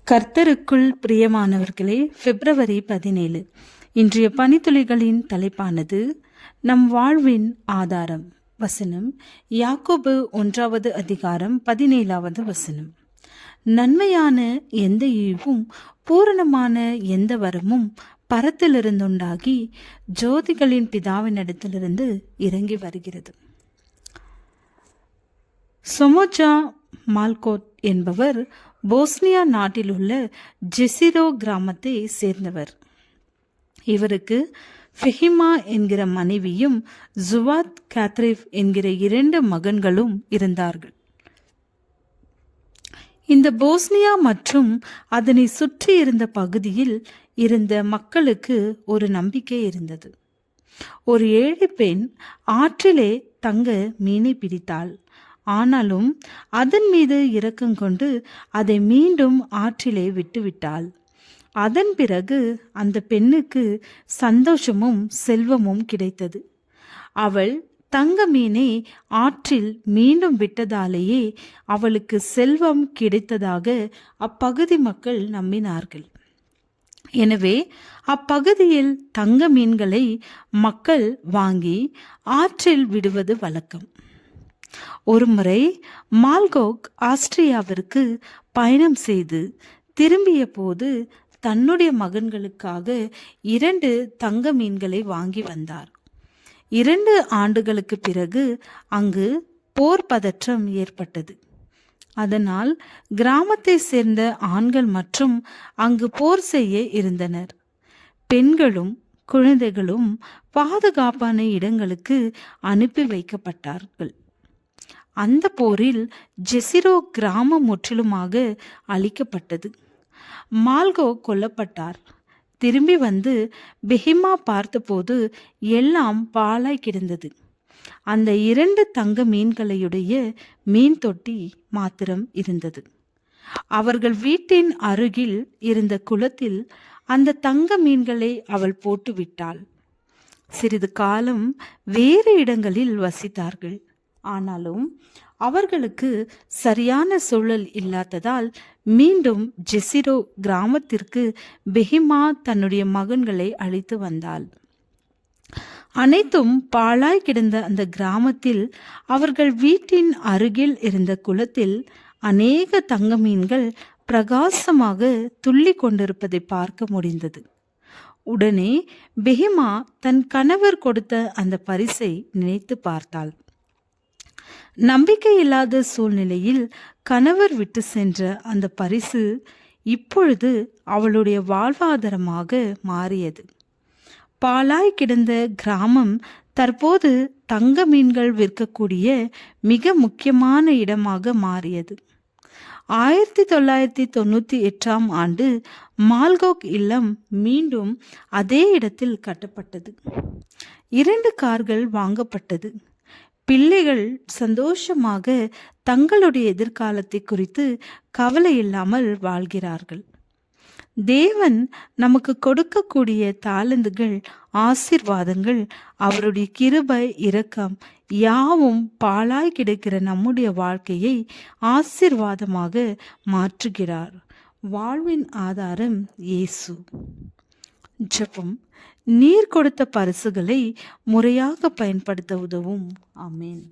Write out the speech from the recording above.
கர்த்தருக்குள் பிரியமானவர்களே, பிப்ரவரி 17 இன்றைய பனித்துளிகளின் தலைப்பானது நம் வாழ்வின் ஆதாரம். வசனம் யாக்கோபு 1வது அதிகாரம் 17வது வசனம். நன்மையான எந்த ஈவும் பூரணமான எந்த வரமும் பரத்திலிருந்துண்டாகி ஜோதிகளின் பிதாவினிடத்திலிருந்து இறங்கி வருகிறது. சொமோஜா மால்கோட் என்பவர் போஸ்னியா நாட்டில் உள்ள ஜெசிரோ கிராமத்தை சேர்ந்தவர். இவருக்கு ஃபெஹிமா என்கிற மனைவியும் ஜுவாத் கேத்ரிவ் என்கிற 2 மகன்களும் இருந்தார்கள். இந்த போஸ்னியா மற்றும் அதனை சுற்றி இருந்த பகுதியில் இருந்த மக்களுக்கு ஒரு நம்பிக்கை இருந்தது. ஒரு ஏழை பெண் ஆற்றிலே தங்க மீனை பிடித்தாள். ஆனாலும் அதன் மீது இரக்கம் கொண்டு அதை மீண்டும் ஆற்றிலே விட்டுவிட்டாள். அதன் பிறகு அந்த பெண்ணுக்கு சந்தோஷமும் செல்வமும் கிடைத்தது. அவள் தங்க மீனை ஆற்றில் மீண்டும் விட்டதாலேயே அவளுக்கு செல்வம் கிடைத்ததாக அப்பகுதி மக்கள் நம்பினார்கள். எனவே அப்பகுதியில் தங்க மீன்களை மக்கள் வாங்கி ஆற்றில் விடுவது வழக்கம். ஒருமுறை மால்கோக் ஆஸ்திரியாவிற்கு பயணம் செய்து திரும்பிய போது தன்னுடைய மகன்களுக்காக 2 தங்க மீன்களை வாங்கி வந்தார். 2 ஆண்டுகளுக்கு பிறகு அங்கு போர் பதற்றம் ஏற்பட்டது. அதனால் கிராமத்தை சேர்ந்த ஆண்கள் மற்றும் அங்கு போர் செய்ய இருந்தனர். பெண்களும் குழந்தைகளும் பாதுகாப்பான இடங்களுக்கு அனுப்பி வைக்கப்பட்டார்கள். அந்த போரில் ஜெசிரோ கிராமம் முற்றிலுமாக அழிக்கப்பட்டது. மால்கோ கொல்லப்பட்டார். திரும்பி வந்து பெஹிமா பார்த்தபோது எல்லாம் பாழாய் கிடந்தது. அந்த 2 தங்க மீன்களையுடைய மீன் தொட்டி மாத்திரம் இருந்தது. அவர்கள் வீட்டின் அருகில் இருந்த குளத்தில் அந்த தங்க மீன்களை அவள் போட்டு விட்டாள். சிறிது காலம் வேறு இடங்களில் வசித்தார்கள். ஆனாலும் அவர்களுக்கு சரியான சூழல் இல்லாததால் மீண்டும் ஜெசிரோ கிராமத்திற்கு பெஹிமா தன்னுடைய மகன்களை அழைத்து வந்தாள். அனைத்தும் பாழாய் கிடந்த அந்த கிராமத்தில் அவர்கள் வீட்டின் அருகில் இருந்த குளத்தில் அநேக தங்க மீன்கள் பிரகாசமாக துள்ளி கொண்டிருப்பதை பார்க்க முடிந்தது. உடனே பெஹிமா தன் கணவர் கொடுத்த அந்த பரிசை நினைத்து பார்த்தாள். நம்பிக்கை இல்லாத சூழ்நிலையில் கணவர் விட்டு சென்ற அந்த பரிசு இப்பொழுது அவளுடைய வாழ்வாதாரமாக மாறியது. பாழாய் கிடந்த கிராமம் தற்போது தங்க மீன்கள் விற்கக்கூடிய மிக முக்கியமான இடமாக மாறியது. 1998ஆம் ஆண்டு மால்கோக் இல்லம் மீண்டும் அதே இடத்தில் கட்டப்பட்டது. 2 கார்கள் வாங்கப்பட்டது. பிள்ளைகள் சந்தோஷமாக தங்களுடைய எதிர்காலத்தை குறித்து கவலை இல்லாமல் வாழ்கிறார்கள். தேவன் நமக்கு கொடுக்கக்கூடிய தாளந்துகள், ஆசீர்வாதங்கள், அவருடைய கிருபை, இரக்கம் யாவும் பாழாய் கிடக்கிற நம்முடைய வாழ்க்கையை ஆசீர்வாதமாக மாற்றுகிறார். வாழ்வின் ஆதாரம் இயேசு. ஜெபம். நீர் கொடுத்த பரிசுகளை முறையாக பயன்படுத்த உதவும். ஆமென்.